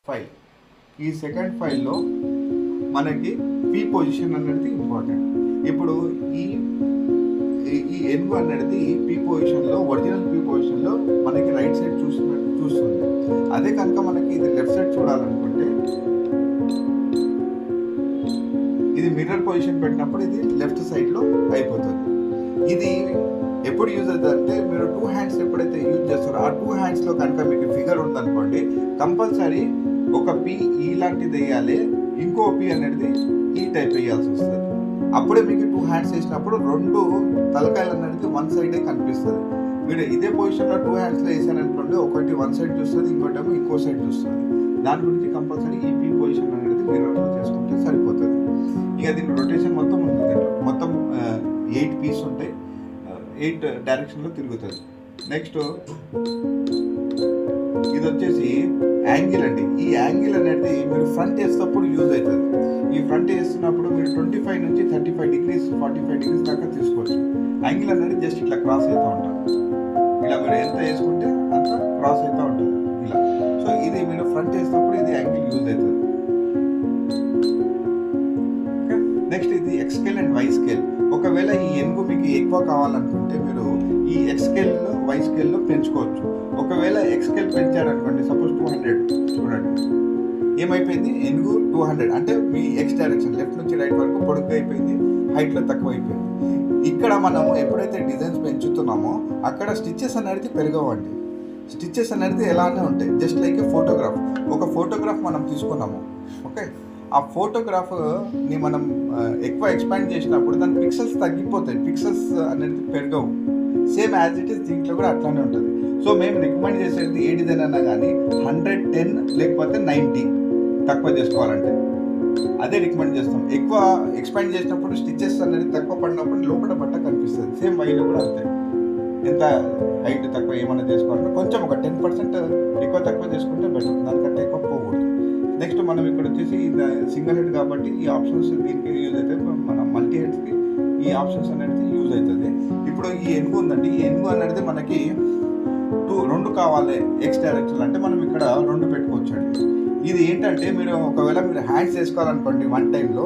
File. ఈ second ఫైల్లో మనకి పీ పొజిషన్ అనేది ఇంపార్టెంట్. ఇప్పుడు ఈ ఈ ఎన్గు అనేది పీ పొజిషన్లో, ఒరిజినల్ పీ పొజిషన్లో మనకి రైట్ సైడ్ చూస్తుంది. అదే కనుక మనకి ఇది లెఫ్ట్ సైడ్ చూడాలనుకుంటే ఇది మిర్రర్ పొజిషన్ పెట్టినప్పుడు ఇది లెఫ్ట్ సైడ్లో అయిపోతుంది. ఇది ఎప్పుడు యూజ్ అవుతుంది అంటే మీరు 2 హ్యాండ్స్ ఎప్పుడైతే యూజ్ చేస్తారో ఆ 2 హ్యాండ్స్లో కనుక మీకు ఫిగర్ ఉందనుకోండి, కంపల్సరీ ఒక పీ ఇలాంటిది వేయాలి, ఇంకో పీ అనేది ఈ టైప్ వేయాల్సి వస్తుంది. అప్పుడే మీకు 2 హ్యాండ్స్ వేసినప్పుడు 2 తలకాయలు అనేది వన్ సైడే కనిపిస్తుంది. మీరు ఇదే పొజిషన్లో 2 హ్యాండ్స్లో వేసారనుకోండి, ఒకటి వన్ సైడ్ చూస్తుంది, ఇంకోటేమో ఇంకో సైడ్ చూస్తుంది. దాని గురించి కంపల్సరీ ఈ పీ పొజిషన్ అనేది మిర్రర్లో చేసుకుంటే సరిపోతుంది. ఇక దీని రొటేషన్ మొత్తం ఉంది, మొత్తం 8 పీస్ ఉంటాయి, 8 డైరెక్షన్లో తిరుగుతుంది. నెక్స్ట్ ఇది వచ్చేసి యాంగిల్ అండి. ఈ యాంగిల్ అనేది మీరు ఫ్రంట్ వేసేటప్పుడు యూజ్ అవుతుంది. ఈ ఫ్రంట్ వేస్తున్నప్పుడు మీరు 25 నుంచి 35 డిగ్రీస్ 45 డిగ్రీస్ దాకా తీసుకోవచ్చు. యాంగిల్ అనేది జస్ట్ ఇట్లా క్రాస్ అవుతూ ఉంటుంది. ఇలా మీరు ఎంత వేసుకుంటే అంత క్రాస్ అవుతూ ఉంటుంది ఇలా. సో ఇది మీరు ఫ్రంట్ వేసేటప్పుడు ఇది యాంగిల్ యూజ్ అవుతుంది. నెక్స్ట్ ఇది X scale and Y scale. ఒకవేళ ఈ ఎన్గు మీకు ఎక్కువ కావాలనుకుంటే మీరు ఈ ఎక్స్ స్కేల్లో వై స్కేల్లో పెంచుకోవచ్చు. ఒకవేళ ఎక్స్ స్కేల్ పెంచారనుకోండి, సపోజ్ 200 చూడండి ఏమైపోయింది, ఎన్గు 200 అంటే మీ ఎక్స్ డైరెక్షన్ లెఫ్ట్ నుంచి రైట్ వరకు పొడుగ్గా అయిపోయింది, హైట్లో తక్కువ అయిపోయింది. ఇక్కడ మనము ఎప్పుడైతే డిజైన్స్ పెంచుతున్నామో అక్కడ స్టిచ్చెస్ అనేది పెరగవండి. స్టిచ్చెస్ అనేది ఎలానే ఉంటాయి, జస్ట్ లైక్ ఏ ఫోటోగ్రాఫ్. ఒక ఫోటోగ్రాఫ్ మనం తీసుకున్నాము, ఓకే, ఆ ఫోటోగ్రాఫ్ని మనం ఎక్కువ ఎక్స్పాండ్ చేసినప్పుడు దాని పిక్సెల్స్ తగ్గిపోతాయి, పిక్సెల్స్ అనేది పెరగవు. సేమ్ యాజ్ ఇట్ ఈస్ దీంట్లో కూడా అట్లానే ఉంటుంది. సో మేము రికమెండ్ చేసేది ఏ డిజైన్ అన్నా కానీ 110 లేకపోతే 90 తక్కువ చేసుకోవాలంటే అదే రికమెండ్ చేస్తాం. ఎక్కువ ఎక్స్పాండ్ చేసినప్పుడు స్టిచ్చెస్ అనేది తక్కువ పడినప్పుడు లోపల బట్ట కనిపిస్తుంది. సేమ్ వైలో కూడా అంతే, ఎంత హైట్ తక్కువ ఏమైనా చేసుకోవాలంటే కొంచెం ఒక 10% ఎక్కువ తక్కువ చేసుకుంటే బెటర్, దానికంటే ఎక్కువ పోకూడదు. నెక్స్ట్ మనం ఇక్కడ వచ్చేసి సింగిల్ హెడ్ కాబట్టి ఈ ఆప్షన్స్ దీనికి యూజ్ అవుతాయి. మన మల్టీ హెడ్స్కి ఈ ఆప్షన్స్ అనేది యూజ్ అవుతుంది. ఇప్పుడు ఈ ఎన్గు ఉందండి, ఈ ఎన్గు అనేది మనకి 2 కావాలి ఎక్స్ డైరెక్షన్ అంటే మనం ఇక్కడ 2 పెట్టుకోవచ్చు అండి. ఇది ఏంటంటే మీరు ఒకవేళ మీరు హ్యాండ్స్ వేసుకోవాలనుకోండి వన్ టైంలో,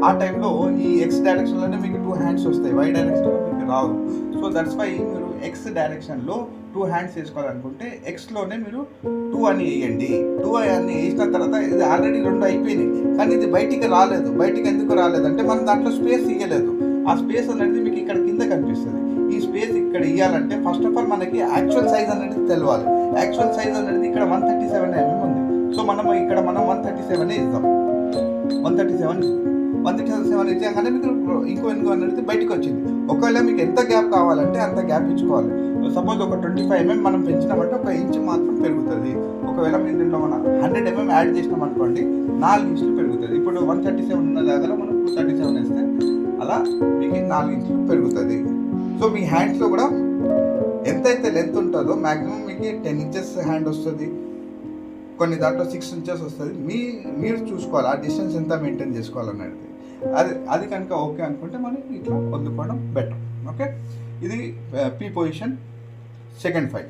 ఆ టైంలో ఈ ఎక్స్ డైరెక్షన్లోనే మీకు 2 హ్యాండ్స్ వస్తాయి, వై డైరెక్షన్లో మీకు రావు. సో దట్స్ వై మీరు ఎక్స్ డైరెక్షన్లో 2 హ్యాండ్స్ వేసుకోవాలనుకుంటే ఎక్స్లోనే మీరు 2 అని వేయండి. 2 అని వేసిన తర్వాత ఇది ఆల్రెడీ 2 అయిపోయినాయి, కానీ ఇది బయటికి రాలేదు. బయటికి ఎందుకు రాలేదంటే మనం దాంట్లో స్పేస్ ఇవ్వలేదు. ఆ స్పేస్ అనేది మీకు ఇక్కడ కింద కనిపిస్తుంది. ఈ స్పేస్ ఇక్కడ ఇవ్వాలంటే ఫస్ట్ ఆఫ్ ఆల్ మనకి యాక్చువల్ సైజ్ అనేది తెలవాలి. యాక్చువల్ సైజ్ అనేది ఇక్కడ 137 mm ఉంది. సో మనం ఇక్కడ 137 ఇద్దాం. 137 ఇచ్చాకనే మీకు ఇంకో అనేది బయటకు వచ్చింది. ఒకవేళ మీకు ఎంత గ్యాప్ కావాలంటే అంత గ్యాప్ ఇచ్చుకోవాలి. సపోజ్ ఒక 25 mm మనం పెంచినామంటే 1 ఇంచ్ మాత్రం పెరుగుతుంది. ఒకవేళ మీరు దీంట్లో మనం 100 mm యాడ్ చేసినాం అనుకోండి 4 ఇంచులు పెరుగుతుంది. ఇప్పుడు 137 ఉన్న దగ్గర మనం 237 వేస్తే అలా మీకు 4 ఇంచులు పెరుగుతుంది. సో మీ హ్యాండ్స్లో కూడా ఎంతైతే లెంత్ ఉంటుందో మ్యాక్సిమం మీకు 10 ఇంచెస్ హ్యాండ్ వస్తుంది, కొన్ని దాంట్లో 6 ఇంచెస్ వస్తుంది. మీరు చూసుకోవాలి ఆ డిస్టెన్స్ ఎంత మెయింటైన్ చేసుకోవాలనేది. అది కనుక ఓకే అనుకుంటే మనకి ఇట్లా వదులుకోవడం బెటర్. ఓకే, ఇది పీ పొజిషన్ సెకండ్ ఫైల్.